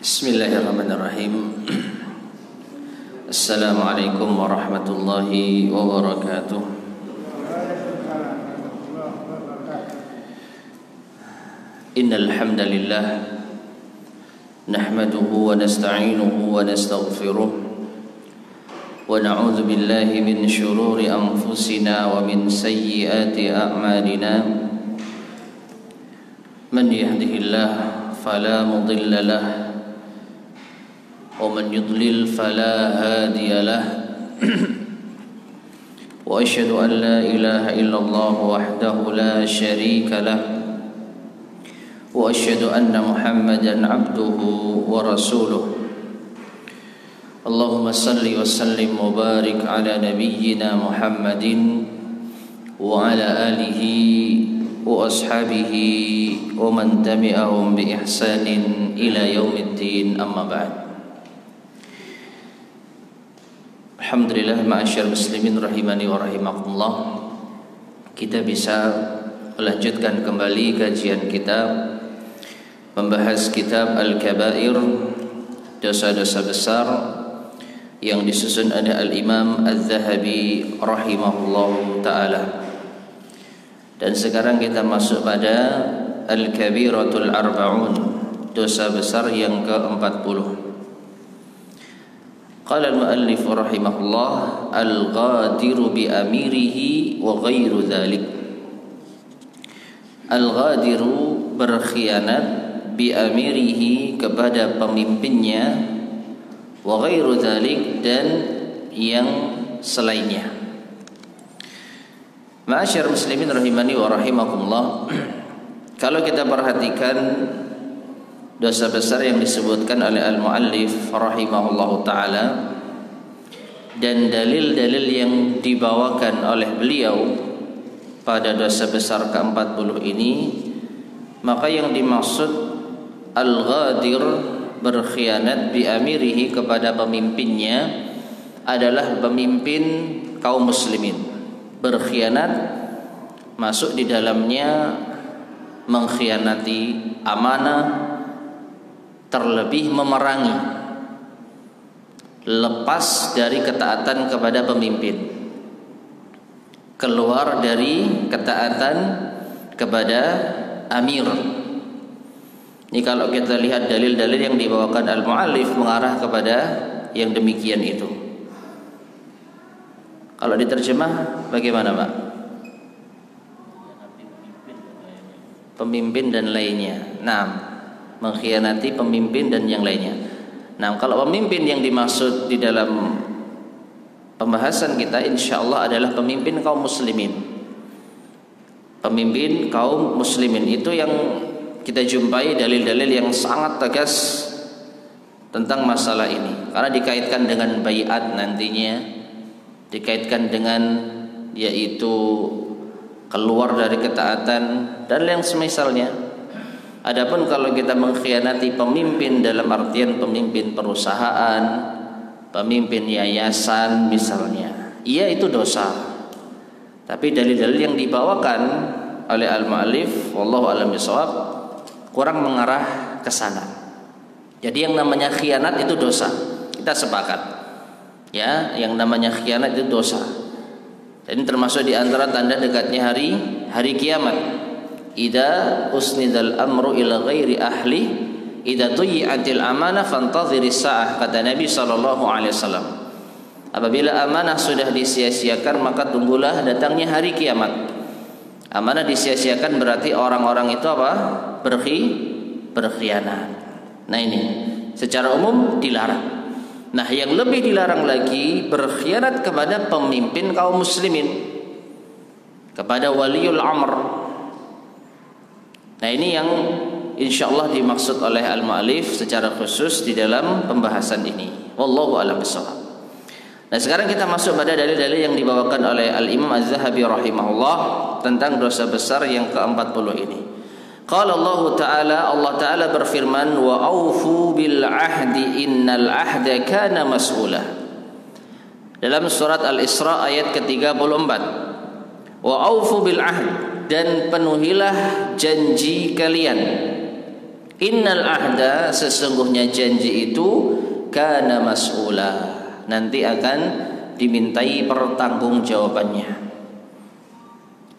Bismillahirrahmanirrahim. Assalamualaikum warahmatullahi wabarakatuh. Innal hamdalillah nahmaduhu wa nasta'inuhu wa nastaghfiruh wa na'udzu billahi min shururi anfusina wa min sayyiati a'malina. Man yahdihillahu fala mudilla lahu ومن يضلل فلا هادي له وأشهد أن لا إله إلا الله وحده لا شريك له وأشهد أن محمدا عبده ورسوله اللهم صل وسلم وبارك على نبينا محمد وعلى آله وأصحابه ومن تبعهم بإحسان إلى يوم الدين أما بعد. Alhamdulillah, ma'asyar muslimin rahimani wa rahimakumullah. Kita bisa melanjutkan kembali kajian kita membahas kitab Al-Kabair, dosa-dosa besar yang disusun oleh Al-Imam Az-Zahabi rahimahullah ta'ala. Dan sekarang kita masuk pada Al-Kabiratul Arba'un, dosa besar yang ke-40. Qala al-muallif rahimahullah al-ghadiru bi amirihi wa ghairu dzalik. Al-ghadiru berkhianat bi amirihi kepada pemimpinnya, wa ghairu dzalik dan yang selainnya. Ma'asyar muslimin rahimani wa rahimakumullah. Kalau kita perhatikan dosa besar yang disebutkan oleh al-muallif rahimahullahu ta'ala dan dalil-dalil yang dibawakan oleh beliau pada dosa besar ke-40 ini, maka yang dimaksud al-ghadir berkhianat bi amirihi kepada pemimpinnya adalah pemimpin kaum muslimin. Berkhianat masuk di dalamnya mengkhianati amanah, terlebih memerangi, lepas dari ketaatan kepada pemimpin, keluar dari ketaatan kepada amir. Ini kalau kita lihat dalil-dalil yang dibawakan al-muallif mengarah kepada yang demikian itu. Kalau diterjemah bagaimana, Pak? Pemimpin dan lainnya. Nah, mengkhianati pemimpin dan yang lainnya. Nah, kalau pemimpin yang dimaksud di dalam pembahasan kita insyaallah adalah pemimpin kaum muslimin. Pemimpin kaum muslimin itu yang kita jumpai dalil-dalil yang sangat tegas tentang masalah ini. Karena dikaitkan dengan baiat nantinya, dikaitkan dengan yaitu keluar dari ketaatan dan yang semisalnya. Adapun kalau kita mengkhianati pemimpin dalam artian pemimpin perusahaan, pemimpin yayasan misalnya, iya itu dosa. Tapi dalil-dalil yang dibawakan oleh al-mu'allif wallahu a'lam bishawab kurang mengarah ke sana. Jadi yang namanya khianat itu dosa. Kita sepakat. Ya, yang namanya khianat itu dosa. Dan termasuk di antara tanda dekatnya hari kiamat. Idza usnidal amru ila ghairi ahli idza tuyi'atil amanah fantadhiris sa'ah, kata Nabi sallallahu alaihi wasallam. Apabila amanah sudah disia-siakan maka tunggulah datangnya hari kiamat. Amanah disia-siakan berarti orang-orang itu apa? Berkhianat. Nah, ini secara umum dilarang. Nah, yang lebih dilarang lagi berkhianat kepada pemimpin kaum muslimin, kepada waliul amr. Nah, ini yang insyaallah dimaksud oleh al-mu'allif secara khusus di dalam pembahasan ini. Wallahu a'lam bishawab. Nah, sekarang kita masuk pada dalil-dalil yang dibawakan oleh al-Imam Az-Zahabi rahimahullah tentang dosa besar yang ke-40 ini. Qala Allah Ta'ala berfirman, wa aufu bil ahdi innal ahda kana mas'ula. Dalam surat Al-Isra ayat ke-34. Wa aufu bil ahd, dan penuhilah janji kalian. Innal ahda, sesungguhnya janji itu kana mas'ula, nanti akan dimintai pertanggungjawabannya.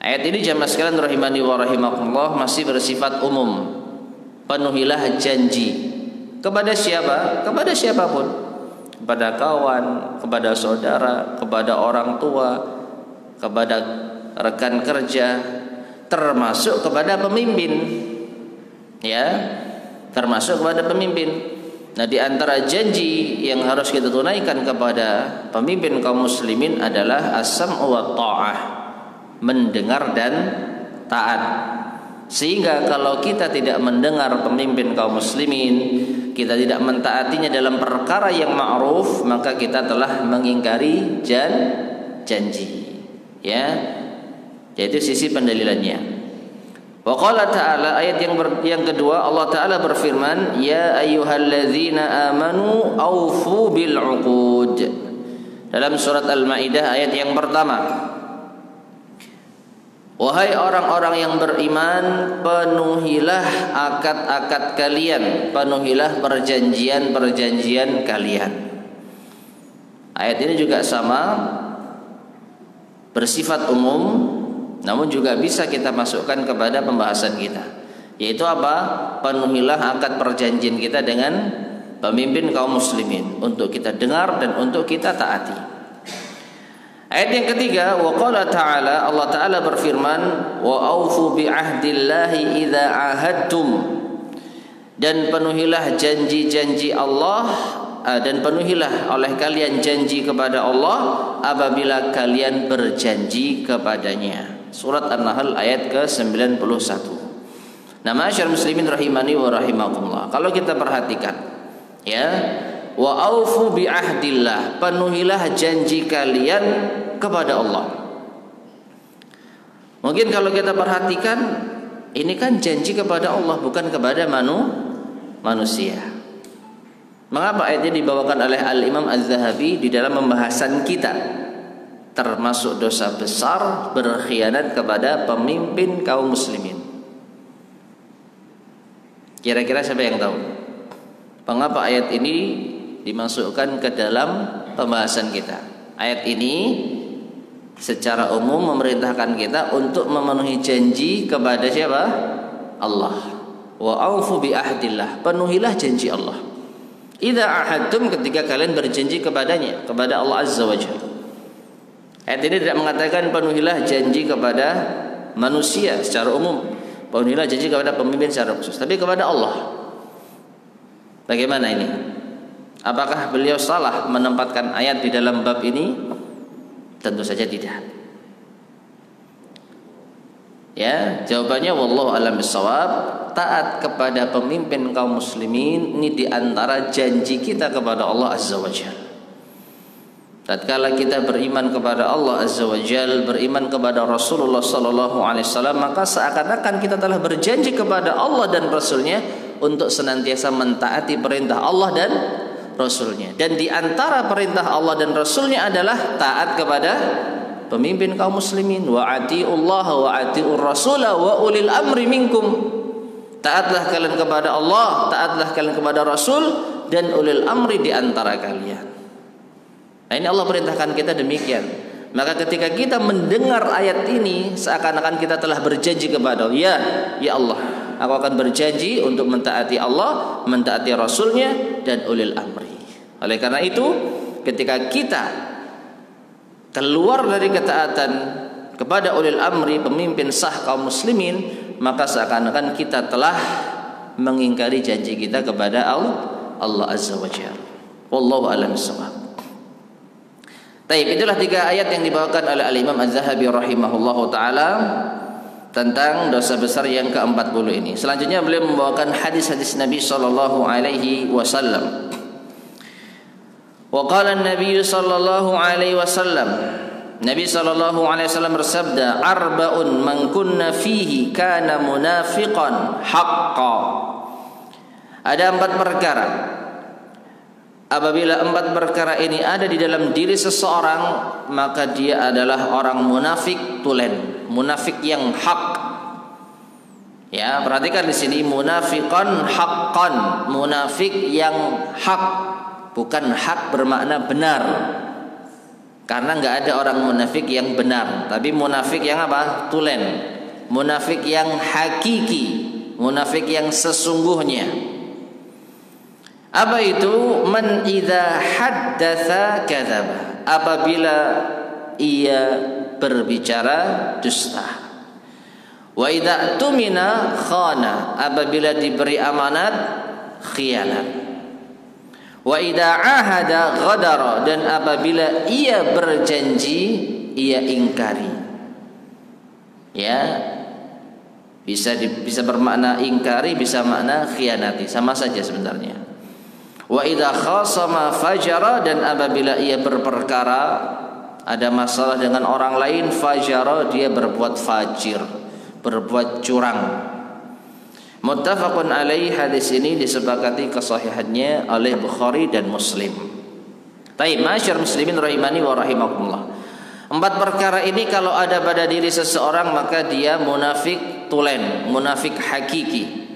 Ayat ini jamaah sekalian rahimani wa rahimakumullah masih bersifat umum. Penuhilah janji kepada siapa? Kepada siapapun, kepada kawan, kepada saudara, kepada orang tua, kepada rekan kerja, termasuk kepada pemimpin, ya, termasuk kepada pemimpin. Nah, di antara janji yang harus kita tunaikan kepada pemimpin kaum muslimin adalah as-sam'u wa ta'ah, mendengar dan taat. Sehingga kalau kita tidak mendengar pemimpin kaum muslimin, kita tidak mentaatinya dalam perkara yang ma'ruf, maka kita telah mengingkari janji. Ya, yaitu sisi pendalilannya. Wa qala ta'ala, ayat yang kedua, Allah Ta'ala berfirman, ya ayyuhalladzina amanu aufu bil uqud. Dalam surat Al-Maidah ayat yang pertama, wahai orang-orang yang beriman, penuhilah akad-akad kalian, penuhilah perjanjian-perjanjian kalian. Ayat ini juga sama, bersifat umum, namun juga bisa kita masukkan kepada pembahasan kita, yaitu apa? Penuhilah akad perjanjian kita dengan pemimpin kaum muslimin, untuk kita dengar dan untuk kita taati. Ayat yang ketiga, wa qala ta'ala, Allah Ta'ala berfirman, wa aufu bi ahdillahi idza ahadtum, dan penuhilah janji-janji Allah, dan penuhilah oleh kalian janji kepada Allah apabila kalian berjanji kepadanya. Surat An-Nahl ayat ke-91. Nah, ma'asyiral muslimin rahimani wa rahimakumullah, kalau kita perhatikan, ya, wa aufu bi ahdillah, penuhilah janji kalian kepada Allah. Mungkin kalau kita perhatikan, ini kan janji kepada Allah, bukan kepada manusia. Mengapa ayatnya dibawakan oleh Al-Imam Az-Zahabi di dalam pembahasan kita? Termasuk dosa besar berkhianat kepada pemimpin kaum muslimin. Kira-kira siapa yang tahu mengapa ayat ini dimasukkan ke dalam pembahasan kita? Ayat ini secara umum memerintahkan kita untuk memenuhi janji kepada siapa? Allah. Wa aufu bi ahdillah, penuhilah janji Allah. Idza ahadtum, ketika kalian berjanji kepadanya, kepada Allah Azza wa Jalla. Ayat ini tidak mengatakan penuhilah janji kepada manusia secara umum, penuhilah janji kepada pemimpin secara khusus, tapi kepada Allah. Bagaimana ini? Apakah beliau salah menempatkan ayat di dalam bab ini? Tentu saja tidak. Ya, jawabannya wallahu a'lam bishawab. Taat kepada pemimpin kaum muslimin ini di antara janji kita kepada Allah Azza wa Jalla. Tatkala kita beriman kepada Allah Azza wa Jalla, beriman kepada Rasulullah sallallahu alaihi wasallam, maka seakan-akan kita telah berjanji kepada Allah dan Rasulnya untuk senantiasa mentaati perintah Allah dan Rasulnya. Dan di antara perintah Allah dan Rasulnya adalah taat kepada pemimpin kaum muslimin. Wa atiullaha wa atiur rasula wa ulil amri minkum. Taatlah kalian kepada Allah, taatlah kalian kepada Rasul dan ulil amri di antara kalian. Nah, ini Allah perintahkan kita demikian. Maka ketika kita mendengar ayat ini, seakan-akan kita telah berjanji kepada Allah, ya Allah, aku akan berjanji untuk mentaati Allah, mentaati Rasulnya dan ulil amri. Oleh karena itu, ketika kita keluar dari ketaatan kepada ulil amri, pemimpin sah kaum muslimin, maka seakan-akan kita telah mengingkari janji kita kepada Allah Azza wa Jalla. Wallahu a'lam bishawab. Baik, itulah 3 ayat yang dibawakan oleh Al-Imam Az-Zahabi rahimahullahu taala tentang dosa besar yang ke-40 ini. Selanjutnya beliau membawakan hadis-hadis Nabi sallallahu alaihi wasallam. Wa qala an-nabiy sallallahu alaihi wasallam, Nabi sallallahu alaihi wasallam bersabda, arba'un man kunna fihi kana munafiqan haqqan. Ada 4 perkara. Apabila 4 perkara ini ada di dalam diri seseorang, maka dia adalah orang munafik tulen, munafik yang hak. Ya, perhatikan di sini munafiqan haqqan, munafik yang hak, bukan hak bermakna benar. Karena nggak ada orang munafik yang benar, tapi munafik yang apa? Tulen. Munafik yang hakiki, munafik yang sesungguhnya. Apa itu? Man idza haddatsa kadzaba. Apabila ia berbicara dusta. Wa idza tumina khana, apabila diberi amanat khianat. Wa idza ahada ghadara, dan apabila ia berjanji ia ingkari. Ya, bisa bermakna ingkari, bisa makna khianati, sama saja sebenarnya. Wa idza khasama fajara, dan apabila ia berperkara, ada masalah dengan orang lain, fajara, dia berbuat fajir, berbuat curang. Muttafaqun alaih, hadis ini disepakati kesahihannya oleh Bukhari dan Muslim. Taib, masyarakat muslimin rahimani wa rahimakumullah. 4 perkara ini kalau ada pada diri seseorang, maka dia munafik tulen, munafik hakiki.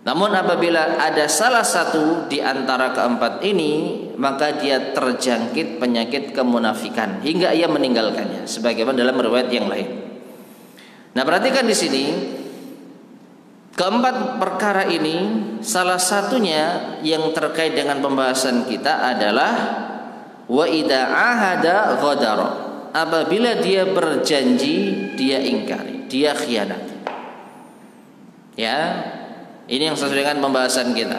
Namun apabila ada salah satu di antara keempat ini, maka dia terjangkit penyakit kemunafikan hingga ia meninggalkannya, sebagaimana dalam riwayat yang lain. Nah, perhatikan di sini, keempat perkara ini salah satunya yang terkait dengan pembahasan kita adalah wa idza ahada ghadara. Apabila dia berjanji, dia ingkari, dia khianati. Ya, ini yang sesuai dengan pembahasan kita.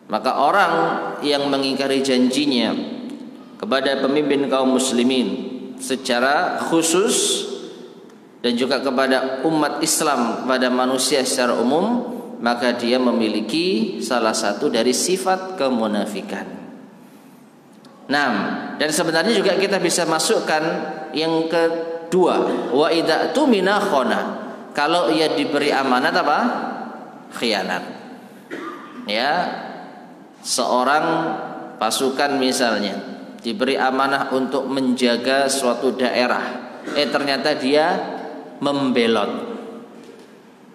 Maka orang yang mengingkari janjinya kepada pemimpin kaum muslimin secara khusus dan juga kepada umat Islam, pada manusia secara umum, maka dia memiliki salah satu dari sifat kemunafikan. Nah, dan sebenarnya juga kita bisa masukkan yang kedua, wa idza tumina khana. Kalau ia diberi amanat apa? Khianat. Ya, seorang pasukan misalnya diberi amanah untuk menjaga suatu daerah, ternyata dia membelot.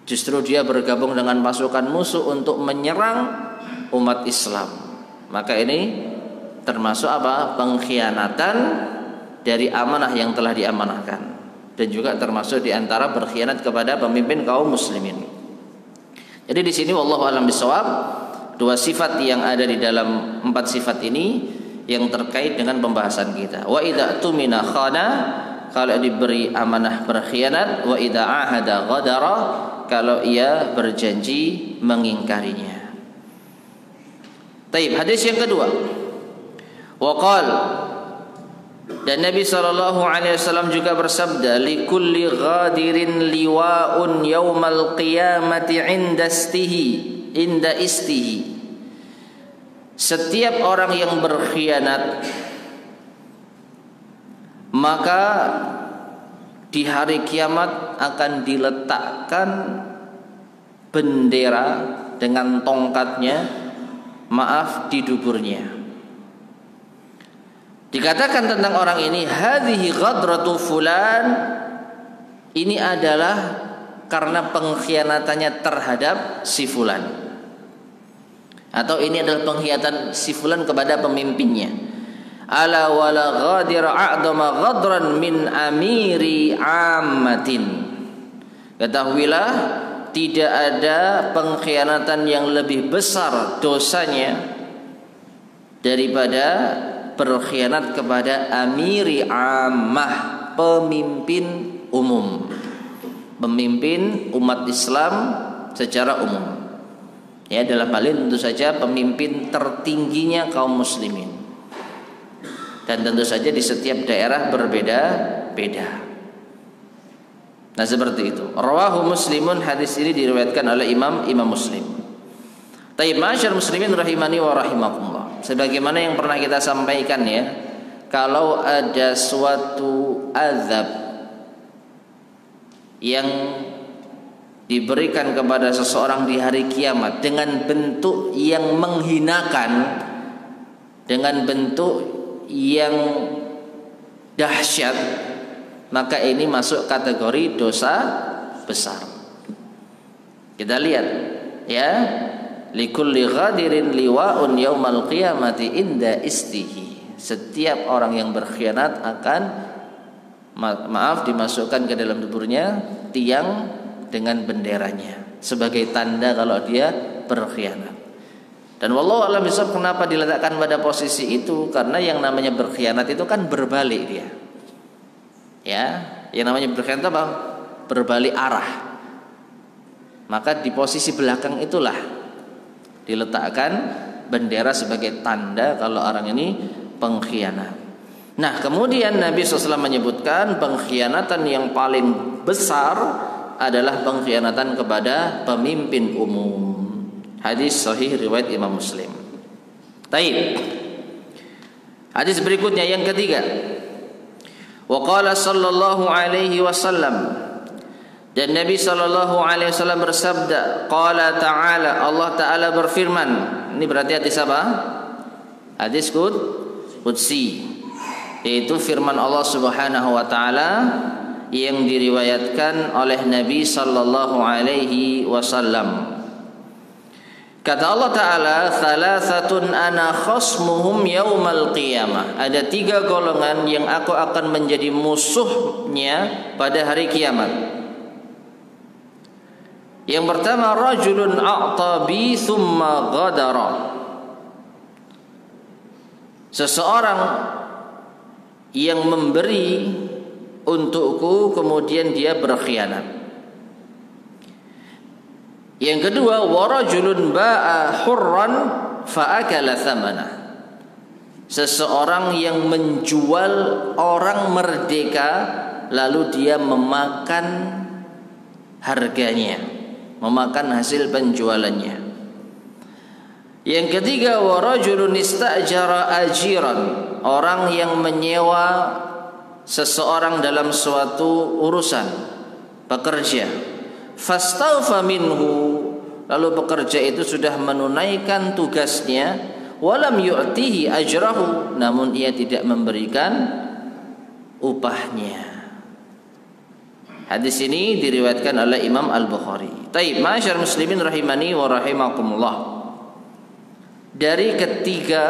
Justru dia bergabung dengan pasukan musuh untuk menyerang umat Islam. Maka ini termasuk apa? Pengkhianatan dari amanah yang telah diamanahkan, dan juga termasuk diantara berkhianat kepada pemimpin kaum muslimin. Jadi di sini wallahu a'lam bishawab, 2 sifat yang ada di dalam 4 sifat ini yang terkait dengan pembahasan kita. Wa idza tumina khana, kalau diberi amanah berkhianat. Wa idza ahada ghadara, kalau ia berjanji mengingkarinya. Taib, hadis yang kedua. Wa qala, dan Nabi SAW juga bersabda, likulli ghadirin liwa'un yaumal qiyamati inda istihi. Setiap orang yang berkhianat, maka di hari kiamat akan diletakkan bendera dengan tongkatnya, maaf, di duburnya. Dikatakan tentang orang ini, hadhihi ghadratu fulan, ini adalah karena pengkhianatannya terhadap si fulan, atau ini adalah pengkhianatan si fulan kepada pemimpinnya. Ala wala ghadira a'dama ghadran min amiri ammatin. Ketahuilah, tidak ada pengkhianatan yang lebih besar dosanya daripada berkhianat kepada amiri ammah, pemimpin umum, pemimpin umat Islam secara umum. Ya, dalam hal ini tentu saja pemimpin tertingginya kaum muslimin. Dan tentu saja di setiap daerah berbeda-beda. Nah, seperti itu. Rawahu Muslimun, hadis ini diriwayatkan oleh Imam Muslim. Taib, masyarakat muslimin rahimani wa rahimakumullah. Sebagaimana yang pernah kita sampaikan ya, kalau ada suatu azab yang diberikan kepada seseorang di hari kiamat dengan bentuk yang menghinakan, dengan bentuk yang dahsyat, maka ini masuk kategori dosa besar. Kita lihat ya, likulli ghadirin liwa'un yaumal qiyamati inda istihi. Setiap orang yang berkhianat akan dimasukkan ke dalam tubuhnya tiang dengan benderanya sebagai tanda kalau dia berkhianat. Dan wallahu a'lam bishawab, kenapa diletakkan pada posisi itu? Karena yang namanya berkhianat itu kan berbalik dia. Ya, yang namanya berkhianat apa? Berbalik arah. Maka di posisi belakang itulah diletakkan bendera sebagai tanda kalau orang ini pengkhianat. Nah, kemudian Nabi SAW menyebutkan pengkhianatan yang paling besar adalah pengkhianatan kepada pemimpin umum. Hadis sahih riwayat Imam Muslim. Taib. Hadis berikutnya yang ketiga. Wa qala sallallahu alaihi wasallam, dan Nabi sallallahu alaihi wasallam bersabda, qala ta'ala, Allah taala berfirman. Ini berarti hadis apa? Hadis qudsi, yaitu firman Allah Subhanahu wa taala yang diriwayatkan oleh Nabi sallallahu alaihi wasallam. Kata Allah Ta'ala, thalathatun ana khasmuhum yaumal qiyamah. Ada 3 golongan yang aku akan menjadi musuhnya pada hari kiamat. Yang pertama, rajulun a'ta bi thumma ghadara. Seseorang yang memberi untukku kemudian dia berkhianat. Yang kedua, warajulun ba'a hurran fa'akala thamana. Seseorang yang menjual orang merdeka lalu dia memakan harganya, memakan hasil penjualannya. Yang ketiga, warajulun ista'jara ajiran. Orang yang menyewa seseorang dalam suatu urusan, pekerja. Fastaufa minhu, lalu pekerja itu sudah menunaikan tugasnya, walam yu'tihi ajrahu, namun ia tidak memberikan upahnya. Hadis ini diriwayatkan oleh Imam Al-Bukhari. Taib, ma'asyar muslimin rahimani wa rahimakumullah. Dari ketiga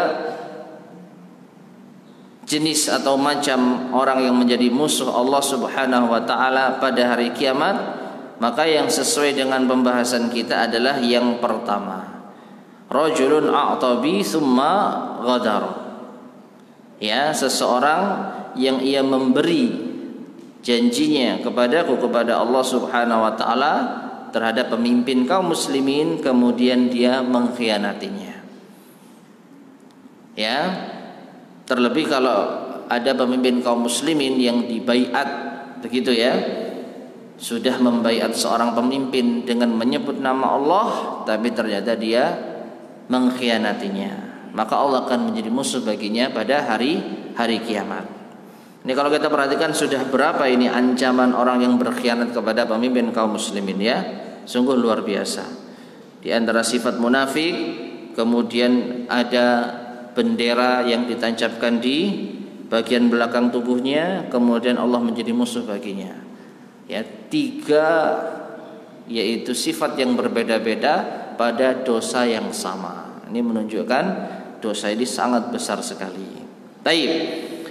jenis atau macam orang yang menjadi musuh Allah Subhanahu wa taala pada hari kiamat, maka yang sesuai dengan pembahasan kita adalah yang pertama, rajulun a'ta bi tsumma ghadar. Ya, seseorang yang ia memberi janjinya kepadaku, kepada Allah Subhanahu wa taala terhadap pemimpin kaum muslimin, kemudian dia mengkhianatinya. Ya, terlebih kalau ada pemimpin kaum muslimin yang dibaiat begitu ya, sudah membaiat seorang pemimpin dengan menyebut nama Allah, tapi ternyata dia mengkhianatinya, maka Allah akan menjadi musuh baginya pada hari kiamat. Ini kalau kita perhatikan sudah berapa ini ancaman orang yang berkhianat kepada pemimpin kaum muslimin ya, sungguh luar biasa. Di antara sifat munafik, kemudian ada bendera yang ditancapkan di bagian belakang tubuhnya, kemudian Allah menjadi musuh baginya. Ya, 3 yaitu sifat yang berbeda-beda pada dosa yang sama. Ini menunjukkan dosa ini sangat besar sekali. Taib.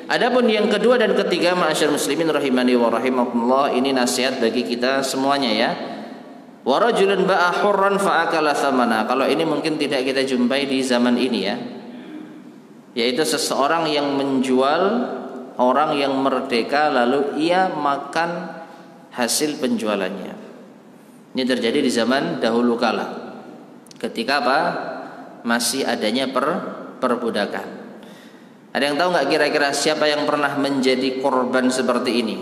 Adapun yang kedua dan ketiga, ma'asyar muslimin rahimani wa rahimakumullah, ini nasihat bagi kita semuanya ya. Wa rajulun ba'a hurran fa'akala thamana. Kalau ini mungkin tidak kita jumpai di zaman ini ya. Yaitu seseorang yang menjual orang yang merdeka lalu ia makan hasil penjualannya. Ini terjadi di zaman dahulu kala. Ketika apa? Masih adanya perbudakan. Ada yang tahu nggak kira-kira siapa yang pernah menjadi korban seperti ini?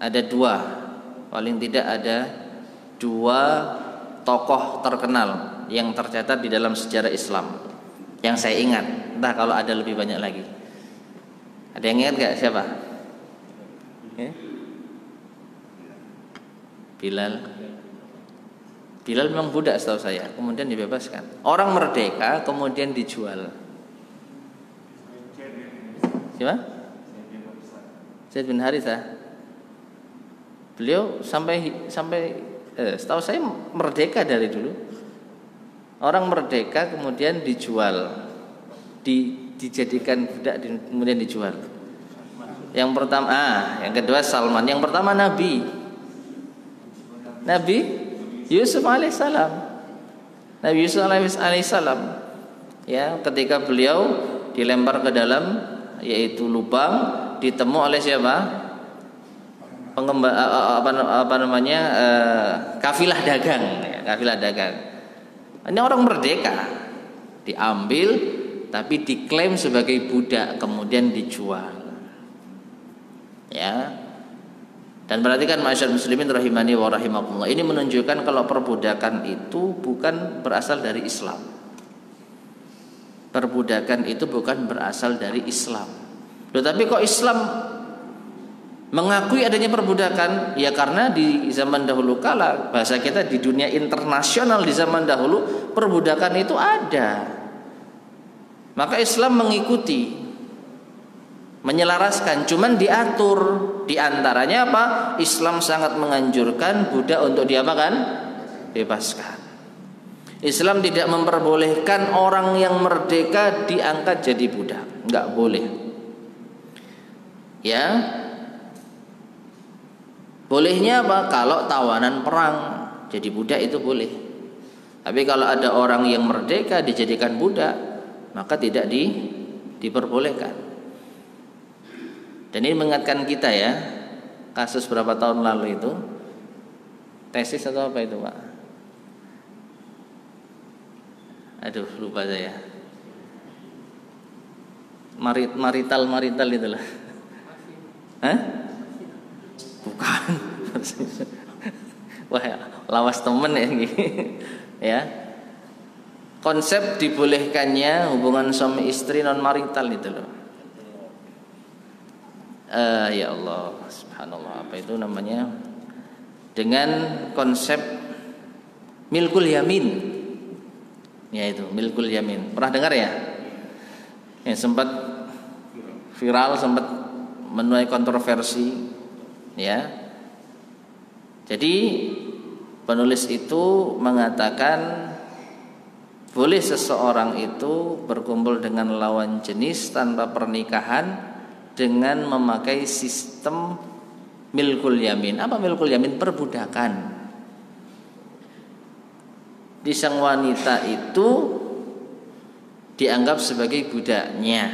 Ada 2, paling tidak ada 2 tokoh terkenal yang tercatat di dalam sejarah Islam yang saya ingat. Entah kalau ada lebih banyak lagi. Ada yang ingat nggak siapa? Bilal memang budak setahu saya, kemudian dibebaskan. Orang merdeka kemudian dijual. Siapa? Zaid bin Harithah. Beliau sampai Setahu saya merdeka dari dulu. Orang merdeka kemudian dijual, dijadikan budak kemudian dijual. Yang pertama, yang kedua Salman. Yang pertama Nabi Yusuf alaihissalam. Nabi Yusuf alaihissalam, ya, ketika beliau dilempar ke dalam yaitu lubang, ditemu oleh siapa? Kafilah dagang, ya, kafilah dagang. Ini orang merdeka, diambil tapi diklaim sebagai budak kemudian dijual. Ya. Dan perhatikan masyarakat muslimin rahimani wa rahimakumullah, ini menunjukkan kalau perbudakan itu bukan berasal dari Islam. Perbudakan itu bukan berasal dari Islam. Tetapi kok Islam mengakui adanya perbudakan? Ya karena di zaman dahulu kala, bahasa kita di dunia internasional di zaman dahulu, perbudakan itu ada. Maka Islam mengikuti, menyelaraskan, cuman diatur. Di antaranya apa? Islam sangat menganjurkan budak untuk diapakan? Bebaskan. Islam tidak memperbolehkan orang yang merdeka diangkat jadi budak, enggak boleh. Ya. Bolehnya apa? Kalau tawanan perang jadi budak itu boleh. Tapi kalau ada orang yang merdeka dijadikan budak, maka tidak diperbolehkan. Dan ini mengingatkan kita ya, kasus berapa tahun lalu itu, tesis atau apa itu Pak? Aduh lupa saya. Marital itulah. Hah? Bukan. Wah, lawas temen ya ya. Konsep dibolehkannya hubungan suami istri non marital itu loh. Ya Allah, subhanallah, apa itu namanya? Dengan konsep milkul yamin. Ya itu, milkul yamin. Pernah dengar ya? Yang sempat viral, sempat menuai kontroversi, ya. Jadi penulis itu mengatakan boleh seseorang itu berkumpul dengan lawan jenis tanpa pernikahan dengan memakai sistem milkul yamin. Apa milkul yamin? Perbudakan. Di sang wanita itu dianggap sebagai budaknya,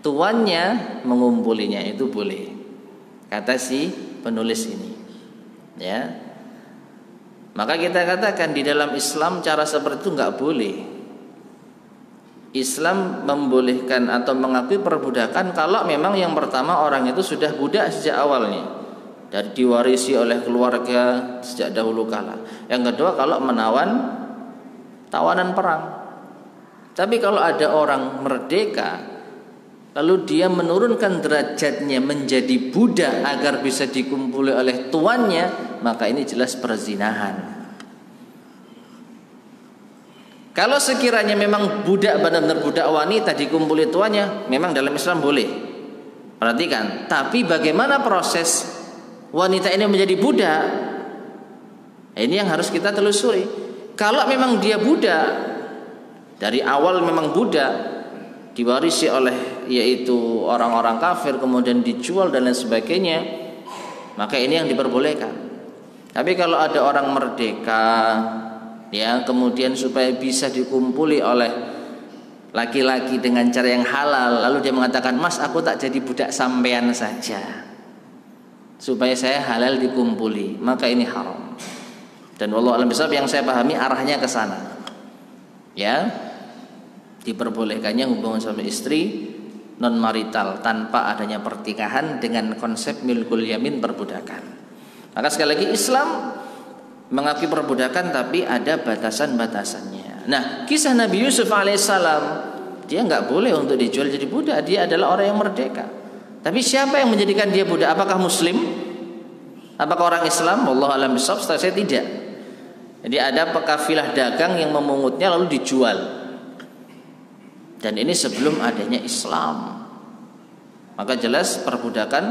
tuannya mengumpulinya, itu boleh, kata si penulis ini. Ya, maka kita katakan di dalam Islam cara seperti itu nggak boleh. Islam membolehkan atau mengakui perbudakan kalau memang yang pertama orang itu sudah budak sejak awalnya, dari diwarisi oleh keluarga sejak dahulu kala. Yang kedua kalau menawan tawanan perang. Tapi kalau ada orang merdeka lalu dia menurunkan derajatnya menjadi budak agar bisa dikumpuli oleh tuannya, maka ini jelas perzinahan. Kalau sekiranya memang budak benar-benar budak wanita dikumpuli tuannya, memang dalam Islam boleh. Perhatikan, tapi bagaimana proses wanita ini menjadi budak? Ini yang harus kita telusuri. Kalau memang dia budak, dari awal memang budak, diwarisi oleh yaitu orang-orang kafir, kemudian dijual dan lain sebagainya, maka ini yang diperbolehkan. Tapi kalau ada orang merdeka, ya, kemudian supaya bisa dikumpuli oleh laki-laki dengan cara yang halal, lalu dia mengatakan, "Mas, aku tak jadi budak sampean saja supaya saya halal dikumpuli," maka ini haram. Dan wallahu a'lam bishawab, yang saya pahami arahnya ke sana. Ya, diperbolehkannya hubungan suami istri non marital tanpa adanya pertikahan dengan konsep milkul yamin, perbudakan. Maka sekali lagi Islam mengakui perbudakan tapi ada batasan-batasannya. Nah, kisah Nabi Yusuf alaihissalam, dia nggak boleh untuk dijual jadi budak. Dia adalah orang yang merdeka. Tapi siapa yang menjadikan dia budak? Apakah Muslim? Apakah orang Islam? Wallahu a'lam bishawab, saya tidak. Jadi ada kafilah dagang yang memungutnya lalu dijual. Dan ini sebelum adanya Islam. Maka jelas perbudakan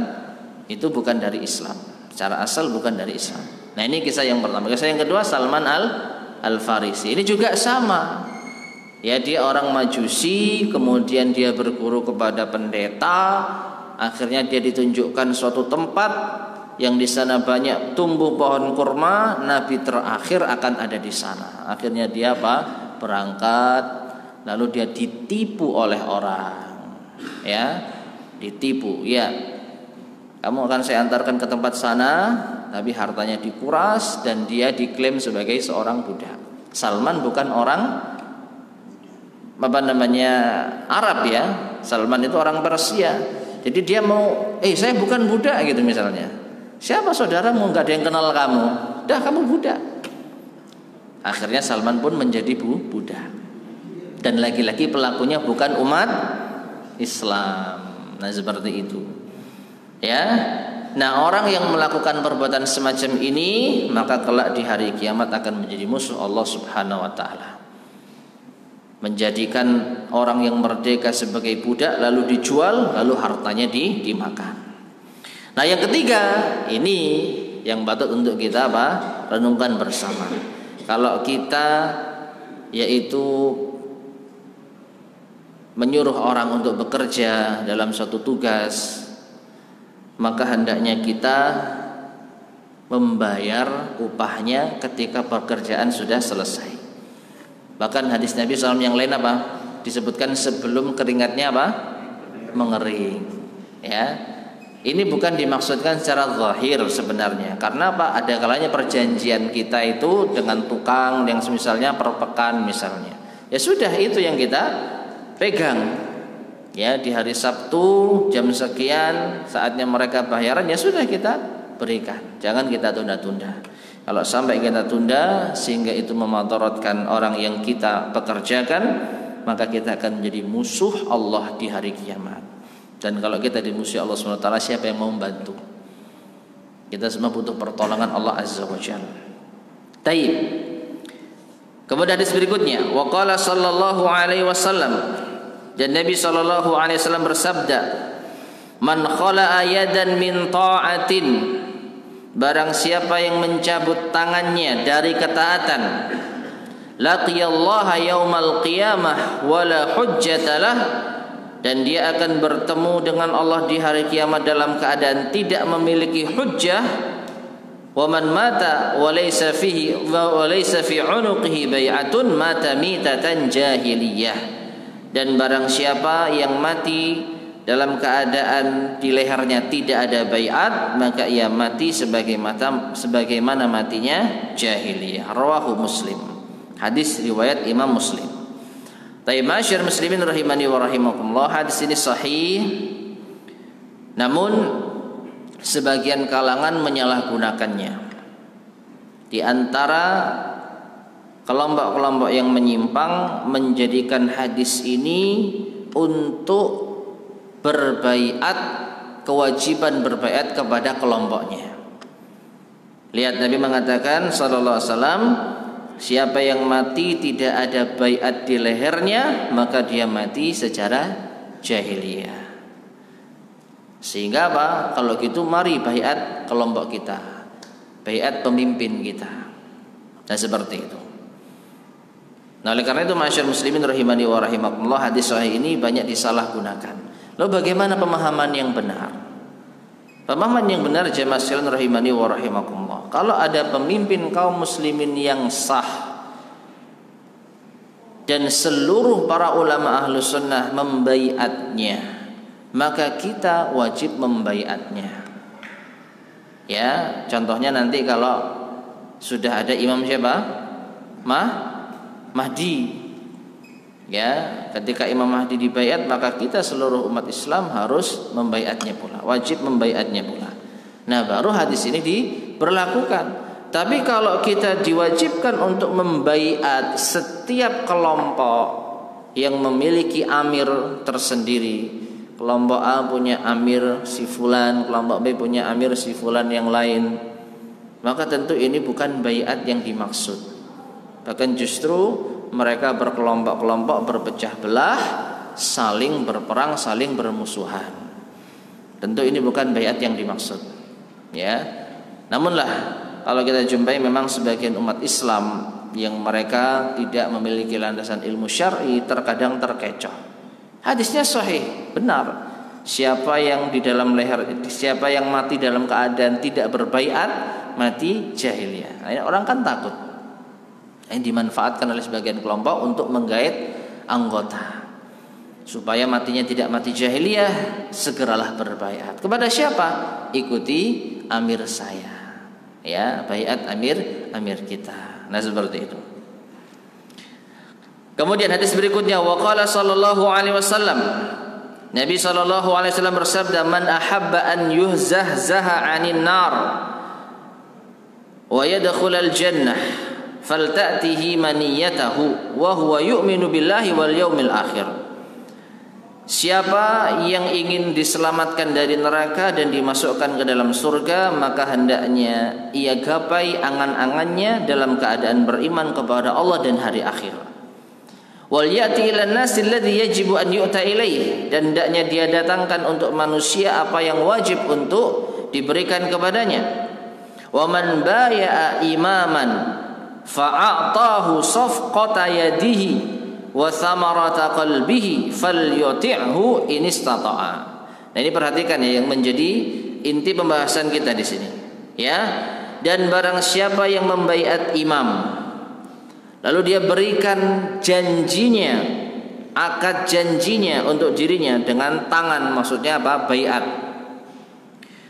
itu bukan dari Islam. Secara asal bukan dari Islam. Nah, ini kisah yang pertama. Kisah yang kedua, Salman Al-Farisi. Ini juga sama. Ya, dia orang Majusi, kemudian dia berguru kepada pendeta. Akhirnya dia ditunjukkan suatu tempat yang di sana banyak tumbuh pohon kurma. Nabi terakhir akan ada di sana. Akhirnya dia berangkat, lalu dia ditipu oleh orang. Ya, ditipu. Ya, kamu akan saya antarkan ke tempat sana, tapi hartanya dikuras dan dia diklaim sebagai seorang budak. Salman bukan orang Arab ya. Salman itu orang Persia. Jadi dia mau, saya bukan budak gitu misalnya. Siapa saudaramu? Enggak ada yang kenal kamu. Dah, kamu budak. Akhirnya Salman pun menjadi budak. Dan lagi-lagi pelakunya bukan umat Islam. Nah, seperti itu. Ya. Nah, orang yang melakukan perbuatan semacam ini, maka kelak di hari kiamat akan menjadi musuh Allah Subhanahu wa taala. Menjadikan orang yang merdeka sebagai budak, lalu dijual, lalu hartanya dimakan. Nah, yang ketiga, ini yang patut untuk kita renungkan bersama. Kalau kita yaitu menyuruh orang untuk bekerja dalam suatu tugas, maka hendaknya kita membayar upahnya ketika pekerjaan sudah selesai. Bahkan hadis Nabi SAW yang lain disebutkan sebelum keringatnya mengering. Ya, ini bukan dimaksudkan secara zahir sebenarnya. Karena ada kalanya perjanjian kita itu dengan tukang yang misalnya per pekan misalnya. Ya sudah, itu yang kita pegang. Ya, di hari Sabtu jam sekian saatnya mereka bayaran, ya sudah kita berikan. Jangan kita tunda-tunda. Kalau sampai kita tunda sehingga itu memudaratkan orang yang kita pekerjakan, maka kita akan menjadi musuh Allah di hari kiamat. Dan kalau kita dimusuhi Allah SWT, siapa yang mau membantu? Kita semua butuh pertolongan Allah Azza wa Jalla. Taib. Kemudian hadis berikutnya, wa qala sallallahu alaihi wasallam, dan Nabi sallallahu alaihi wasallam bersabda, man khala'a yadan min ta'atin, barang siapa yang mencabut tangannya dari ketaatan, laqiyallaha yaumal qiyamah wala hujjatalah, dan dia akan bertemu dengan Allah di hari kiamat dalam keadaan tidak memiliki hujjah. Wa man mata wa laysa fi unuqihi bai'atun mata mitatan jahiliyah, dan barang siapa yang mati dalam keadaan di lehernya tidak ada baiat, maka ia mati sebagaimana matinya jahiliyah. Rawahu Muslim. Hadis riwayat Imam Muslim. Taib masyarakat muslimin rahimani wa rahimakumullah, hadis ini sahih. Namun sebagian kalangan menyalahgunakannya. Di antara kelompok-kelompok yang menyimpang menjadikan hadis ini untuk berbaiat, kewajiban berbaiat kepada kelompoknya. Lihat, Nabi mengatakan sallallahu alaihi wasallam, siapa yang mati tidak ada baiat di lehernya, maka dia mati secara jahiliyah. Sehingga kalau gitu mari baiat kelompok kita, baiat pemimpin kita. Nah, seperti itu. Nah, oleh karena itu masyarakat muslimin rahimani wa rahimakumullah, hadis sahih ini banyak disalahgunakan. Lalu bagaimana pemahaman yang benar? Pemahaman yang benar jemaah sekalian rahimani wa rahimakumullah, kalau ada pemimpin kaum muslimin yang sah dan seluruh para ulama ahlu sunnah membaiatnya, maka kita wajib membaiatnya. Ya, contohnya nanti kalau sudah ada imam siapa? Mahdi. Ya, ketika Imam Mahdi dibaiat, maka kita seluruh umat Islam harus membaiatnya pula, wajib membaiatnya pula. Nah, baru hadis ini diberlakukan. Tapi kalau kita diwajibkan untuk membaiat setiap kelompok yang memiliki amir tersendiri, kelompok A punya amir si fulan, kelompok B punya amir si fulan yang lain, maka tentu ini bukan baiat yang dimaksud. Bahkan justru mereka berkelompok-kelompok, berpecah belah, saling berperang, saling bermusuhan. Tentu ini bukan baiat yang dimaksud. Ya. Namunlah kalau kita jumpai memang sebagian umat Islam yang mereka tidak memiliki landasan ilmu syar'i terkadang terkecoh. Hadisnya sahih, benar. Siapa yang mati dalam keadaan tidak berbaiat, mati jahiliyah. Nah, orang kan takut. Ini dimanfaatkan oleh sebagian kelompok untuk menggait anggota supaya matinya tidak mati jahiliyah, segeralah berbaiat. Kepada siapa? Ikuti amir saya. Ya, baiat amir kita. Nah, seperti itu. Kemudian hadis berikutnya, waqala sallallahu alaihi wasallam, Nabi sallallahu alaihi wasallam bersabda, man ahabba an yuhzahzaha 'anil nar wa yadkhulal jannah falta'tihi maniyatahu wa huwa yu'minu billahi wal yaumil akhir. Siapa yang ingin diselamatkan dari neraka dan dimasukkan ke dalam surga, maka hendaknya ia gapai angan-angannya dalam keadaan beriman kepada Allah dan hari akhir. Wal yati ilan nasi alladhi yajibu an yu'ta ilaih, dan hendaknya dia datangkan untuk manusia apa yang wajib untuk diberikan kepadanya. Wa man baya'a imaman fa'atahu safqata yadihi wa thamarata qalbihi falyuti'hu in istata'a. Nah, ini perhatikan ya, yang menjadi inti pembahasan kita di sini. Ya, dan barang siapa yang membaiat imam, lalu dia berikan janjinya, akad janjinya untuk dirinya dengan tangan, maksudnya apa? Baiat.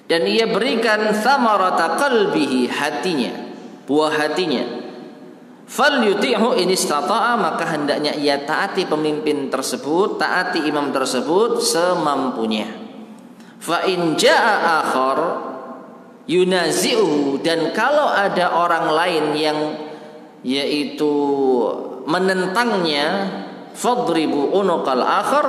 Dan ia berikan thamarata qalbihi, hatinya, buah hatinya. Falyuti'hu in istata'a, maka hendaknya ia taati pemimpin tersebut, taati imam tersebut semampunya. Fa in jaa'a akhar yunazi'uhu, dan kalau ada orang lain yang yaitu menentangnya, fadribu unuqal akhar,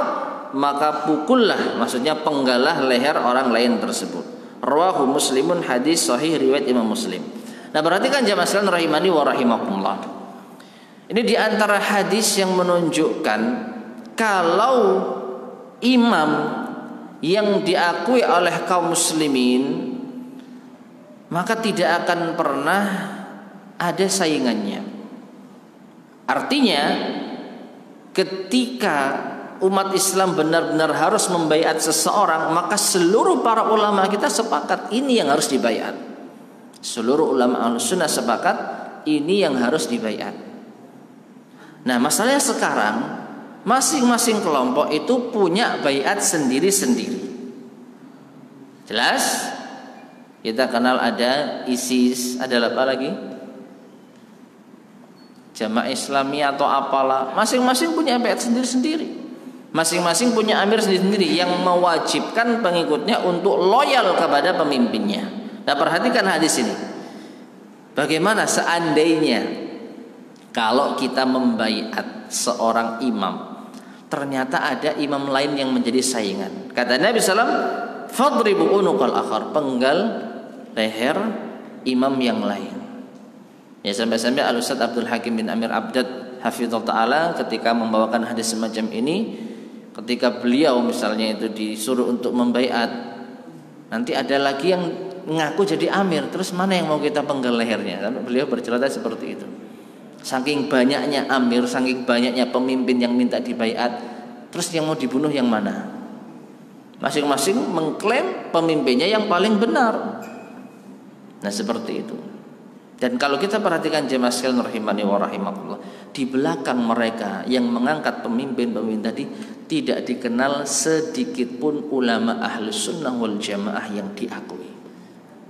maka pukullah, maksudnya penggalah leher orang lain tersebut. Rawahu Muslimun, hadis sahih riwayat Imam Muslim. Nah, perhatikan jamaah sekalian rahimani wa rahimakumullah. Ini di antara hadis yang menunjukkan kalau imam yang diakui oleh kaum muslimin, maka tidak akan pernah ada saingannya. Artinya, ketika umat Islam benar-benar harus membaiat seseorang, maka seluruh para ulama kita sepakat ini yang harus dibaiat. Seluruh ulama Ahlussunnah sepakat ini yang harus dibaiat. Nah, masalahnya sekarang masing-masing kelompok itu punya baiat sendiri-sendiri. Jelas? Kita kenal ada ISIS, ada apa lagi? Jamaah Islami atau apalah. Masing-masing punya baiat sendiri-sendiri. Masing-masing punya amir sendiri-sendiri yang mewajibkan pengikutnya untuk loyal kepada pemimpinnya. Nah, perhatikan hadis ini. Bagaimana seandainya kalau kita membaiat seorang imam, ternyata ada imam lain yang menjadi saingan. Kata Nabi SAW, fadribu unuqal akhar, penggal leher imam yang lain. Ya, sampai-sampai Al-Ustaz Abdul Hakim bin Amir Abdad hafizallahu ta'ala ketika membawakan hadis semacam ini, ketika beliau misalnya itu disuruh untuk membaiat, nanti ada lagi yang ngaku jadi amir, terus mana yang mau kita penggal lehernya? Sampai beliau bercerita seperti itu. Saking banyaknya amir, saking banyaknya pemimpin yang minta dibaiat, terus yang mau dibunuh yang mana? Masing-masing mengklaim pemimpinnya yang paling benar. Nah, seperti itu. Dan kalau kita perhatikan jemaah sekalian rahimani wa rahimakumullah, di belakang mereka yang mengangkat pemimpin-pemimpin tadi tidak dikenal sedikit pun ulama Ahlus Sunnah wal Jamaah yang diakui.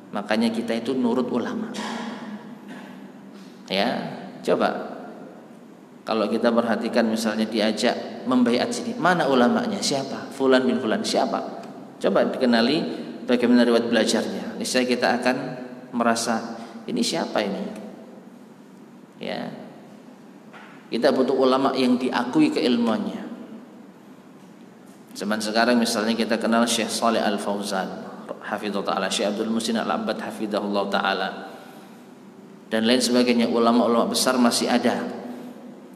Makanya kita itu nurut ulama. Ya, coba kalau kita perhatikan misalnya diajak membaiat sini, mana ulamanya? Siapa? Fulan bin Fulan. Siapa? Coba dikenali bagaimana riwayat belajarnya. Niscaya kita akan merasa ini siapa ini? Ya. Kita butuh ulama yang diakui keilmuannya. Zaman sekarang misalnya kita kenal Syekh Shalih Al Fauzan hafizahullah ta'ala, Syekh Abdul Muhsin Al-Abbad hafizahullah ta'ala, dan lain sebagainya, ulama-ulama besar masih ada.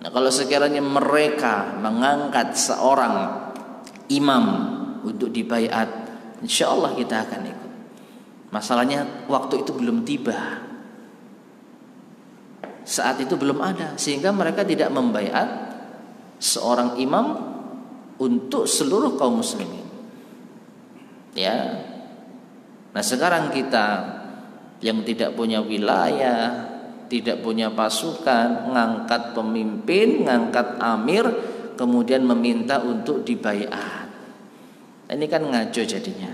Nah, kalau sekiranya mereka mengangkat seorang imam untuk dibaiat, insyaallah kita akan ikut. Masalahnya waktu itu belum tiba. saat itu belum ada, sehingga mereka tidak membaiat seorang imam untuk seluruh kaum muslimin. Ya. Nah, sekarang kita yang tidak punya wilayah, tidak punya pasukan, ngangkat pemimpin, ngangkat amir, kemudian meminta untuk dibaiat. Ini kan ngaco jadinya.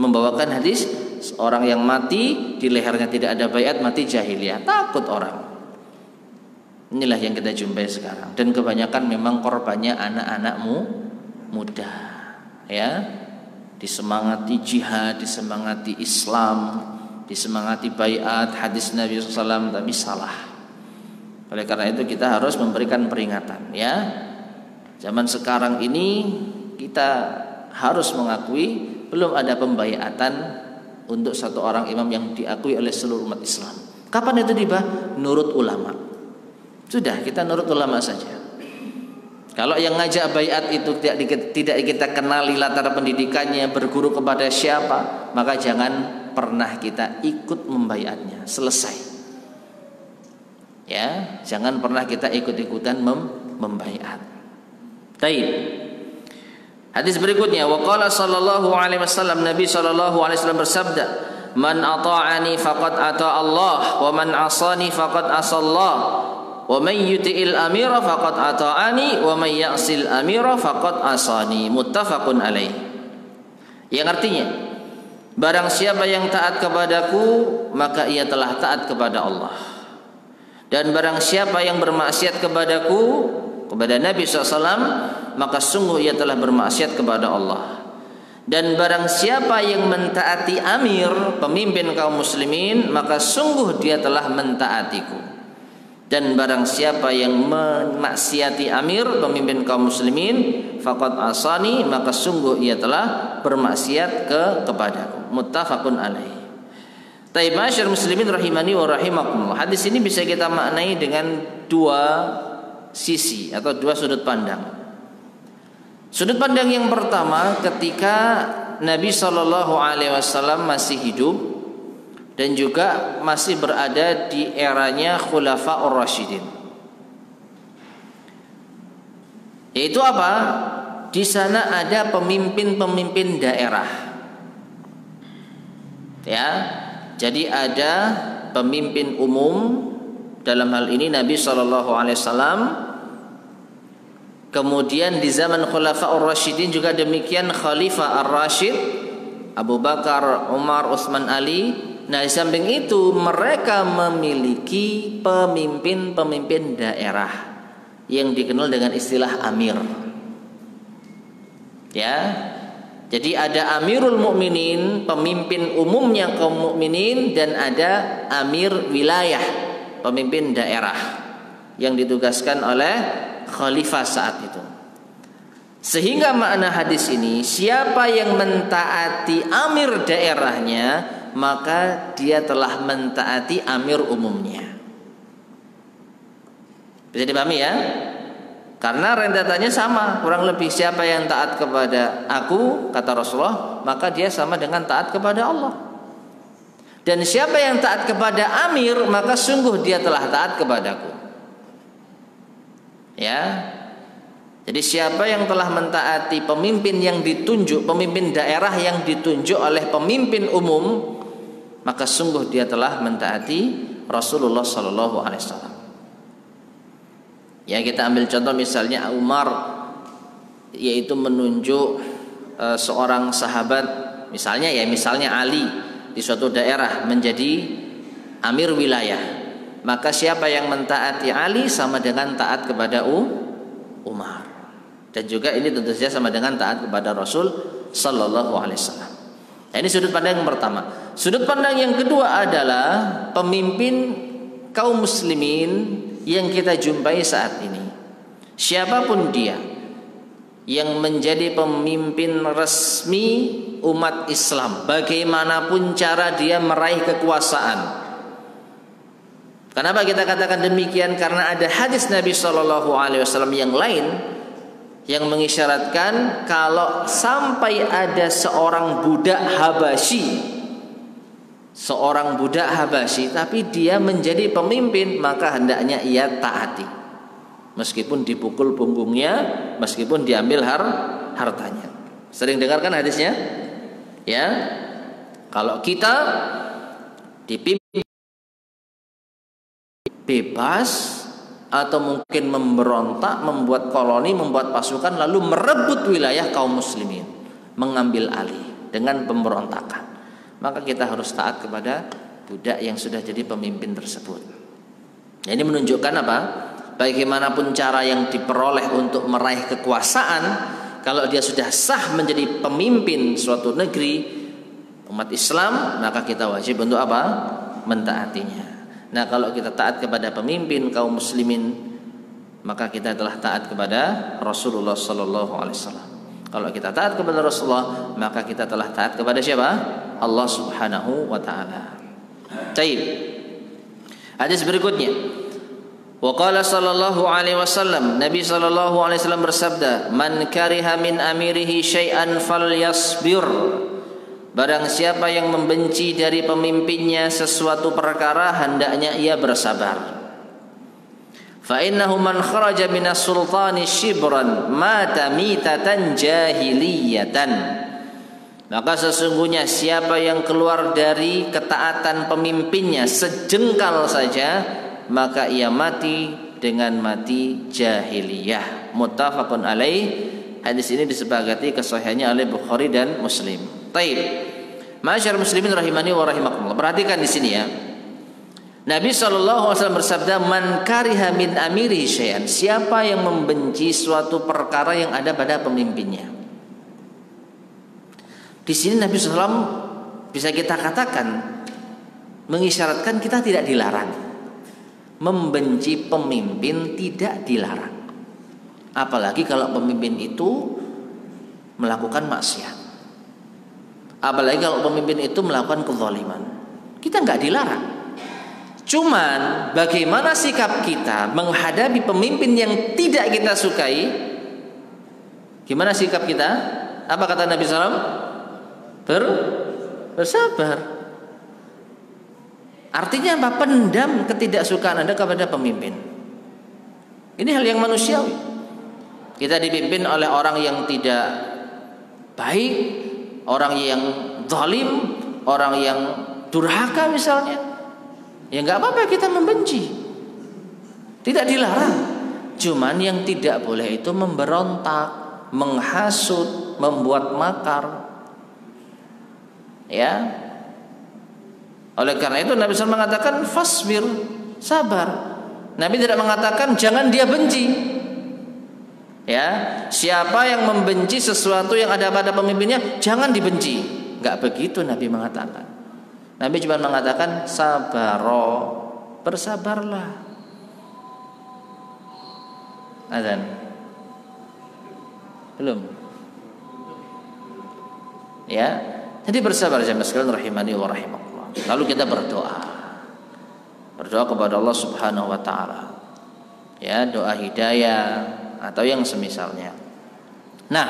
Membawakan hadis seorang yang mati di lehernya tidak ada baiat, mati jahiliyah. Takut orang. Inilah yang kita jumpai sekarang, dan kebanyakan memang korbannya anak-anakmu muda, ya, disemangati jihad, disemangati Islam, disemangati baiat hadis Nabi SAW, tapi salah. Oleh karena itu kita harus memberikan peringatan, ya. Zaman sekarang ini kita harus mengakui belum ada pembaiatan untuk satu orang imam yang diakui oleh seluruh umat Islam. Kapan itu tiba? Nurut ulama. Sudah, kita nurut ulama saja. Kalau yang ngajak baiat itu tidak kita kenali latar pendidikannya, berguru kepada siapa, maka jangan pernah kita ikut membaiatnya. Selesai. Ya, jangan pernah kita ikut-ikutan membaiat. Taib. Hadis berikutnya, waqala sallallahu alaihi wasallam, Nabi sallallahu alaihi wasallam bersabda, "Man ata'ani faqad ata Allah, wa man asani faqad asallah. Wa may yuti'il amira faqad ata'ani wa may ya'sil amira faqad asani." Muttafaqun alaih. Yang artinya, barang siapa yang taat kepadaku, maka ia telah taat kepada Allah. Dan barang siapa yang bermaksiat kepadaku, kepada Nabi SAW, maka sungguh ia telah bermaksiat kepada Allah. Dan barang siapa yang mentaati amir, pemimpin kaum muslimin, maka sungguh dia telah mentaatiku. Dan barang siapa yang memaksiati amir, pemimpin kaum muslimin, faqad asani, maka sungguh ia telah bermaksiat kepadaku. Muttafaqun alaih. Taib masyar muslimin rahimani wa rahimakumullah. Hadis ini bisa kita maknai dengan dua sisi atau dua sudut pandang. Sudut pandang yang pertama, ketika Nabi SAW masih hidup dan juga masih berada di eranya Khulafaur Rasyidin. Yaitu apa? Di sana ada pemimpin-pemimpin daerah. Ya. Jadi ada pemimpin umum, dalam hal ini Nabi SAW. Kemudian di zaman Khulafaur Rasyidin juga demikian, Khalifah Ar-Rasyid, Abu Bakar, Umar, Utsman, Ali. Nah, di samping itu mereka memiliki pemimpin-pemimpin daerah yang dikenal dengan istilah amir. Ya. Jadi ada Amirul Mukminin, pemimpin umumnya kaum mukminin, dan ada amir wilayah, pemimpin daerah yang ditugaskan oleh khalifah saat itu. Sehingga makna hadis ini, siapa yang mentaati amir daerahnya, maka dia telah mentaati amir umumnya. Bisa dipahami ya? Karena rentetannya sama, kurang lebih, siapa yang taat kepada aku, kata Rasulullah, maka dia sama dengan taat kepada Allah. Dan siapa yang taat kepada amir, maka sungguh dia telah taat kepadaku. Ya. Jadi siapa yang telah mentaati pemimpin yang ditunjuk, pemimpin daerah yang ditunjuk oleh pemimpin umum, maka sungguh dia telah mentaati Rasulullah sallallahu alaihi wasallam. Ya, kita ambil contoh misalnya Umar, yaitu menunjuk seorang sahabat, misalnya Ali di suatu daerah menjadi amir wilayah. Maka siapa yang mentaati Ali sama dengan taat kepada Umar. Dan juga ini tentu saja sama dengan taat kepada Rasul sallallahu alaihi wasallam. Nah, ini sudut pandang yang pertama. Sudut pandang yang kedua adalah pemimpin kaum muslimin yang kita jumpai saat ini. Siapapun dia yang menjadi pemimpin resmi umat Islam, bagaimanapun cara dia meraih kekuasaan. Kenapa kita katakan demikian? Karena ada hadis Nabi SAW yang lain yang mengisyaratkan kalau sampai ada seorang budak Habasyi, seorang budak Habasyi tapi dia menjadi pemimpin, maka hendaknya ia taati. Meskipun dipukul punggungnya, meskipun diambil hartanya. Sering dengarkan hadisnya? Ya. Kalau kita dipimpin bebas atau mungkin memberontak, membuat koloni, membuat pasukan lalu merebut wilayah kaum muslimin, mengambil alih dengan pemberontakan, maka kita harus taat kepada budak yang sudah jadi pemimpin tersebut. Nah, ini menunjukkan apa? Bagaimanapun cara yang diperoleh untuk meraih kekuasaan, kalau dia sudah sah menjadi pemimpin suatu negeri umat Islam, maka kita wajib untuk apa? Mentaatinya. Nah, kalau kita taat kepada pemimpin kaum muslimin, maka kita telah taat kepada Rasulullah sallallahu alaihi wasallam. Kalau kita taat kepada Rasulullah, maka kita telah taat kepada siapa? Allah Subhanahu wa taala. Baik. Hadis berikutnya. Wa qala sallallahu alaihi wasallam, Nabi sallallahu alaihi wasallam bersabda, "Man kariha min amirihi syai'an falyasbir." Barang siapa yang membenci dari pemimpinnya sesuatu perkara, hendaknya ia bersabar. Fa innahu man kharaja minas sultani shibran mata mitatan jahiliyatan. Maka sesungguhnya siapa yang keluar dari ketaatan pemimpinnya sejengkal saja, maka ia mati dengan mati jahiliyah. Muttafaqun alaih. Hadis ini disepakati kesahihannya oleh Bukhari dan Muslim. Taib. Masyarakat muslimin rahimani wa rahimakumullah. Perhatikan di sini ya. Nabi SAW bersabda, "Man kariha min amirihi syai'an." Siapa yang membenci suatu perkara yang ada pada pemimpinnya. Di sini Nabi SAW bisa kita katakan mengisyaratkan kita tidak dilarang. Membenci pemimpin tidak dilarang. Apalagi kalau pemimpin itu melakukan maksiat. Apalagi kalau pemimpin itu melakukan kezaliman. Kita nggak dilarang. Cuman bagaimana sikap kita menghadapi pemimpin yang tidak kita sukai? Gimana sikap kita? Apa kata Nabi SAW? Bersabar. Artinya apa? Pendam ketidaksukaan Anda kepada pemimpin. Ini hal yang manusiawi. Kita dipimpin oleh orang yang tidak baik, orang yang zalim, orang yang durhaka misalnya, ya nggak apa-apa kita membenci, tidak dilarang. Cuman yang tidak boleh itu memberontak, menghasut, membuat makar. Ya, oleh karena itu Nabi SAW mengatakan fasbir, sabar. Nabi tidak mengatakan jangan dia benci. Ya, siapa yang membenci sesuatu yang ada pada pemimpinnya jangan dibenci. Enggak begitu Nabi mengatakan. Nabi cuma mengatakan sabaro, bersabarlah. Azan. Belum. Ya, jadi bersabar jemaah sekalian rahimani wa rahimakumullah. Lalu kita berdoa. Berdoa kepada Allah Subhanahu wa taala. Ya, doa hidayah atau yang semisalnya. Nah,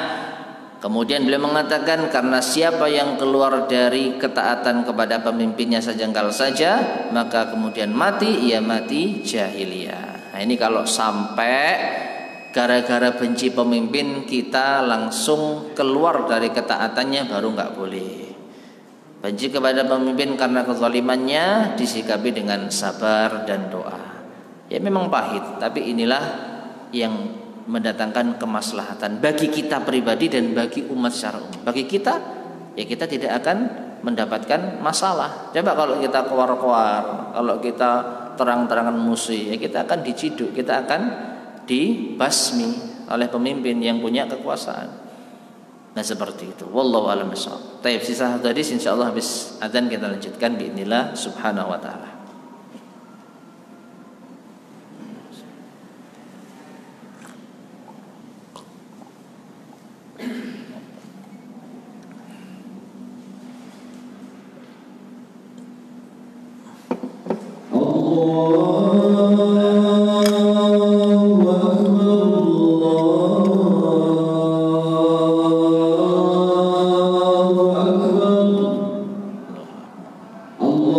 kemudian beliau mengatakan karena siapa yang keluar dari ketaatan kepada pemimpinnya sejengkal saja, maka kemudian mati, ia mati jahiliyah. Nah, ini kalau sampai gara-gara benci pemimpin kita langsung keluar dari ketaatannya, baru nggak boleh. Benci kepada pemimpin karena kezalimannya disikapi dengan sabar dan doa. Ya memang pahit, tapi inilah yang mendatangkan kemaslahatan bagi kita pribadi dan bagi umat secara umum. Bagi kita, ya kita tidak akan mendapatkan masalah. Coba kalau kita keluar-keluar, kalau kita terang-terangan musuh, ya kita akan diciduk, kita akan dibasmi oleh pemimpin yang punya kekuasaan. Nah seperti itu. Wallahu a'lam bishawab. Taib, sisa satu hadis insyaallah habis adzan kita lanjutkan biidznillah subhanahu wa ta'ala. Allah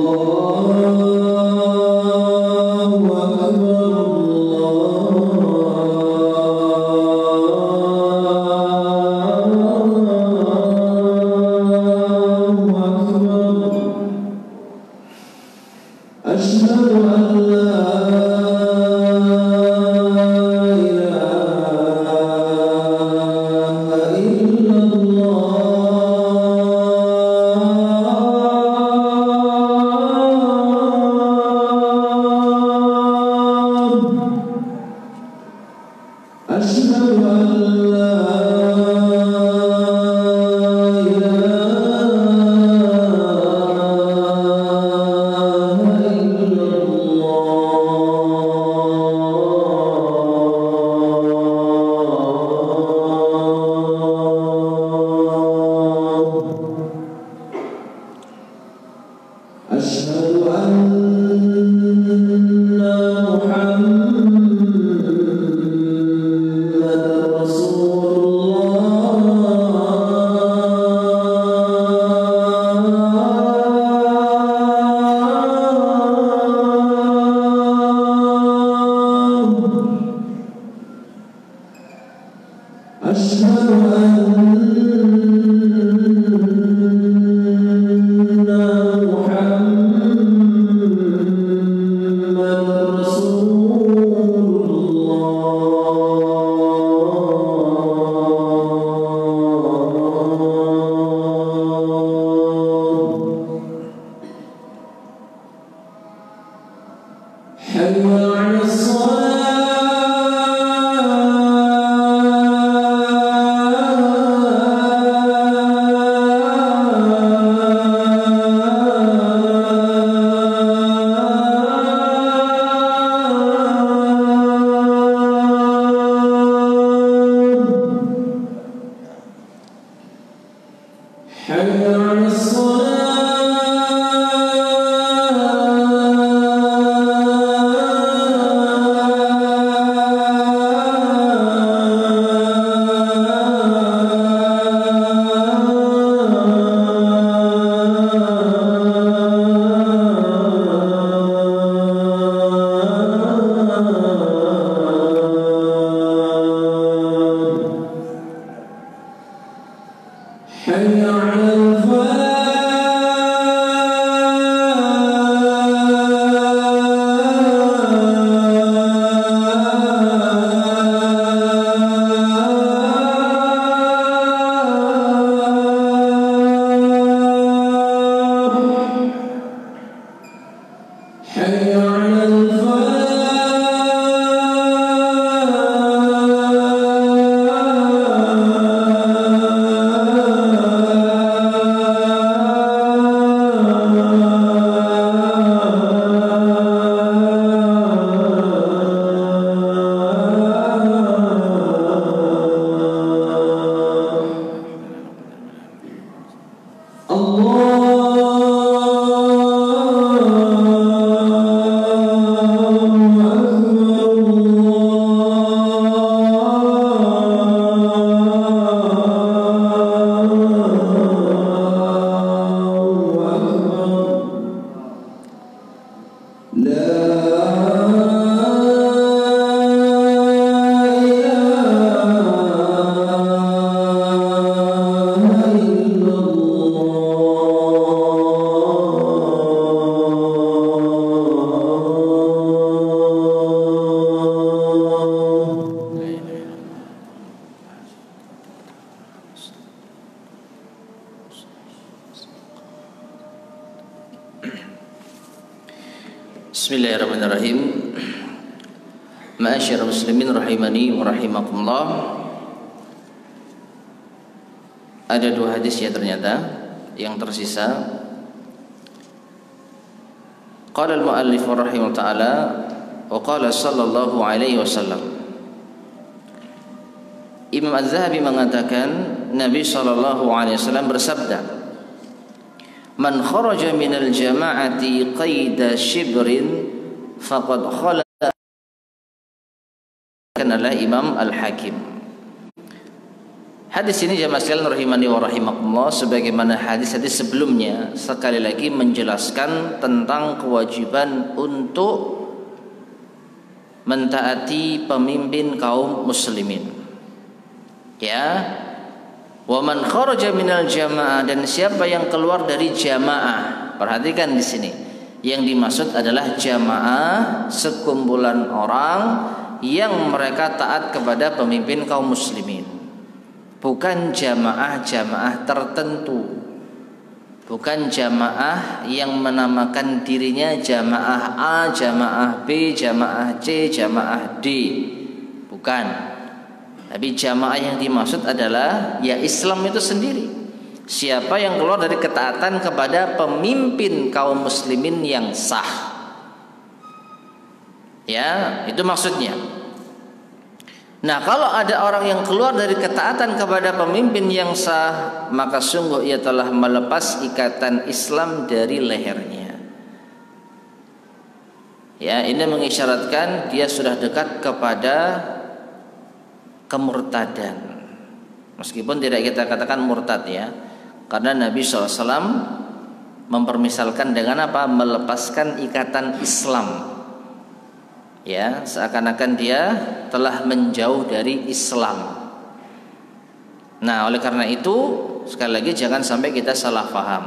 Bismillahirrahmanirrahim. Ma'asyiral muslimin rahimani wa rahimakumullah. Ada dua hadis ya ternyata yang tersisa. Qala al-muallif rahimahullah ta'ala wa qala sallallahu alaihi wasallam. Imam Az-Zahabi mengatakan Nabi sallallahu alaihi wasallam bersabda, "Man kharaja minal jama'ati qaida shibrin faqad khala." Adalah Imam Al-Hakim. Hadis ini jamaah sekalian rahimani wa rahimakumullah, sebagaimana hadis-hadis sebelumnya sekali lagi menjelaskan tentang kewajiban untuk mentaati pemimpin kaum muslimin. Ya, wa man kharaja minal jamaah, dan siapa yang keluar dari jamaah. Perhatikan di sini. Yang dimaksud adalah jamaah, sekumpulan orang yang mereka taat kepada pemimpin kaum muslimin. Bukan jamaah-jamaah tertentu. Bukan jamaah yang menamakan dirinya jamaah A, jamaah B, jamaah C, jamaah D. Bukan. Tapi jamaah yang dimaksud adalah ya Islam itu sendiri. Siapa yang keluar dari ketaatan kepada pemimpin kaum muslimin yang sah. Ya, itu maksudnya. Nah, kalau ada orang yang keluar dari ketaatan kepada pemimpin yang sah, maka sungguh ia telah melepas ikatan Islam dari lehernya. Ya, ini mengisyaratkan dia sudah dekat kepada kemurtadan. Meskipun tidak kita katakan murtad ya, karena Nabi SAW mempermisalkan dengan apa? Melepaskan ikatan Islam. Ya, seakan-akan dia telah menjauh dari Islam. Nah, oleh karena itu sekali lagi jangan sampai kita salah paham.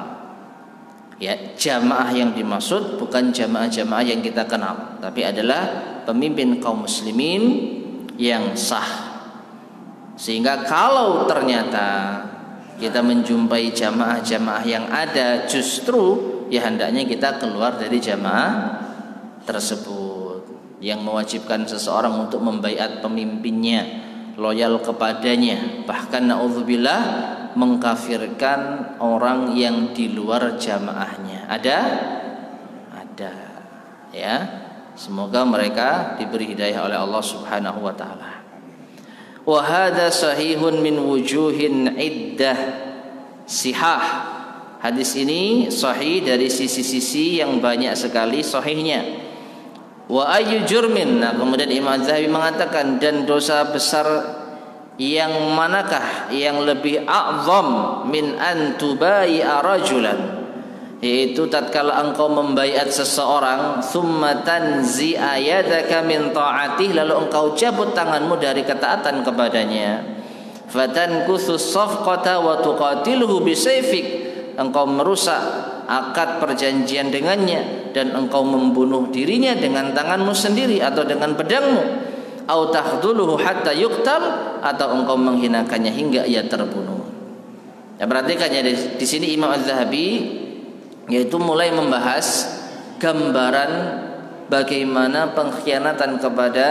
Ya, jamaah yang dimaksud bukan jamaah-jamaah yang kita kenal, tapi adalah pemimpin kaum muslimin yang sah. Sehingga kalau ternyata kita menjumpai jamaah-jamaah yang ada, justru ya hendaknya kita keluar dari jamaah tersebut yang mewajibkan seseorang untuk membaiat pemimpinnya, loyal kepadanya, bahkan naudzubillah mengkafirkan orang yang di luar jamaahnya. Ada ya. Semoga mereka diberi hidayah oleh Allah Subhanahu wa taala. Wa hadza sahihun min wujuhin iddah sihah. Hadis ini sahih dari sisi-sisi yang banyak sekali sahihnya. Wa ayyu jurmin, nah kemudian Imam Zahabi mengatakan, dan dosa besar yang manakah yang lebih a'zam min an tubai'a rajulan, yaitu tatkala engkau membaiat seseorang, thumma tanzi'a yadaka min ta'atih, lalu engkau cabut tanganmu dari ketaatan kepadanya, fatankuthus safqata wa tuqatiluhu bisayfik, engkau merusak akad perjanjian dengannya dan engkau membunuh dirinya dengan tanganmu sendiri atau dengan pedangmu, au tahduluhu hatta yuqtal, atau engkau menghinakannya hingga ia terbunuh. Ya, perhatikan ya, di sini Imam Az-Zahabi yaitu mulai membahas gambaran bagaimana pengkhianatan kepada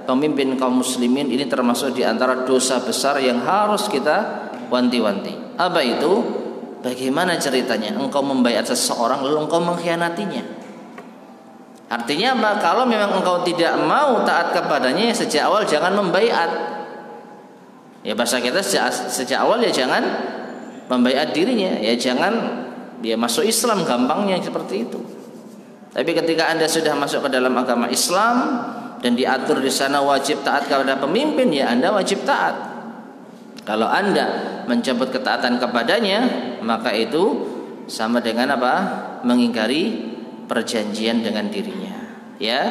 pemimpin kaum muslimin ini termasuk di antara dosa besar yang harus kita wanti-wanti. Apa itu? Bagaimana ceritanya? Engkau membaiat seseorang lalu engkau mengkhianatinya. Artinya apa? Kalau memang engkau tidak mau taat kepadanya, ya sejak awal jangan membaiat. Ya bahasa kita sejak awal ya jangan membaiat dirinya, ya jangan dia masuk Islam, gampangnya seperti itu. Tapi ketika Anda sudah masuk ke dalam agama Islam dan diatur di sana wajib taat kepada pemimpin, ya Anda wajib taat. Kalau Anda mencabut ketaatan kepadanya, maka itu sama dengan apa? Mengingkari perjanjian dengan dirinya. Ya,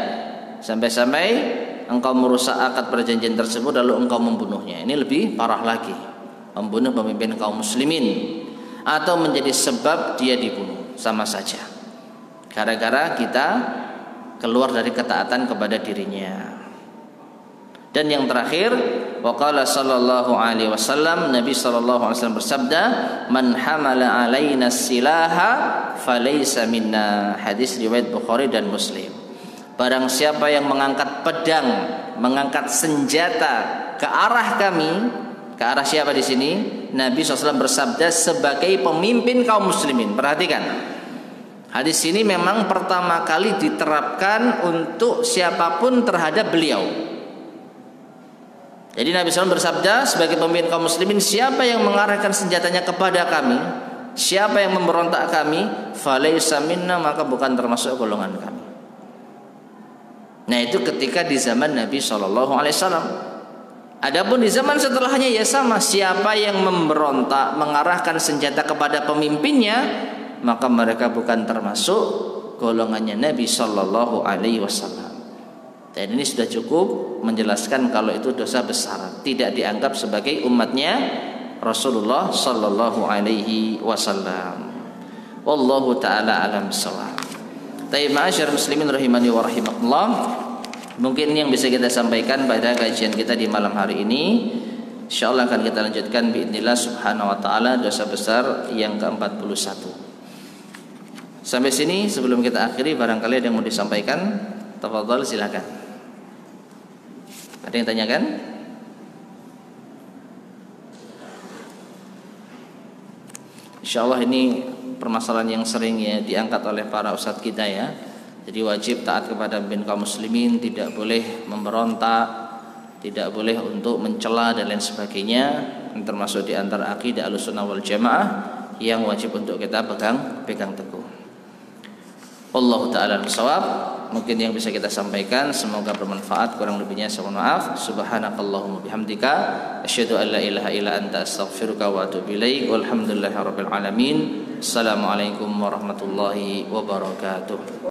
sampai-sampai engkau merusak akad perjanjian tersebut lalu engkau membunuhnya. Ini lebih parah lagi, membunuh pemimpin kaum muslimin atau menjadi sebab dia dibunuh, sama saja. Gara-gara kita keluar dari ketaatan kepada dirinya. Dan yang terakhir, waqala sallallahu alaihi wasallam, Nabi sallallahu alaihi wasallam bersabda, man hamala alaina silaha falaysa minna. Hadis riwayat Bukhari dan Muslim. Barang siapa yang mengangkat pedang, mengangkat senjata ke arah kami, ke arah siapa di sini? Nabi SAW bersabda sebagai pemimpin kaum muslimin. Perhatikan, hadis ini memang pertama kali diterapkan untuk siapapun terhadap beliau. Jadi Nabi SAW bersabda sebagai pemimpin kaum muslimin, siapa yang mengarahkan senjatanya kepada kami, siapa yang memberontak kami, falaysa minna, maka bukan termasuk golongan kami. Nah itu ketika di zaman Nabi SAW. Adapun di zaman setelahnya ya sama, siapa yang memberontak mengarahkan senjata kepada pemimpinnya, maka mereka bukan termasuk golongannya Nabi SAW. Dan ini sudah cukup menjelaskan kalau itu dosa besar, tidak dianggap sebagai umatnya Rasulullah sallallahu alaihi wasallam. Wallahu taala alam bissawab. Ma'asyiral muslimin rahimani wa rahimakumullah. Mungkin ini yang bisa kita sampaikan pada kajian kita di malam hari ini. Insyaallah akan kita lanjutkan biidznillah subhanahu wa taala dosa besar yang ke-41. Sampai sini sebelum kita akhiri, barangkali ada yang mau disampaikan, tafadhol silakan. Ada yang tanyakan? Insyaallah ini permasalahan yang sering ya diangkat oleh para ustadz kita ya. Jadi wajib taat kepada pemimpin kaum muslimin, tidak boleh memberontak, tidak boleh untuk mencela dan lain sebagainya. Termasuk di antara akidah Ahlussunnah wal Jamaah yang wajib untuk kita pegang teguh. Wallahu ta'ala al-shawab. Mungkin yang bisa kita sampaikan semoga bermanfaat, kurang lebihnya saya mohon maaf. Subhanakallahumma bihamdika asyhadu an la ilaha illa anta astaghfiruka wa atubu ilaik. Walhamdulillahirabbil alamin. Assalamualaikum warahmatullahi wabarakatuh.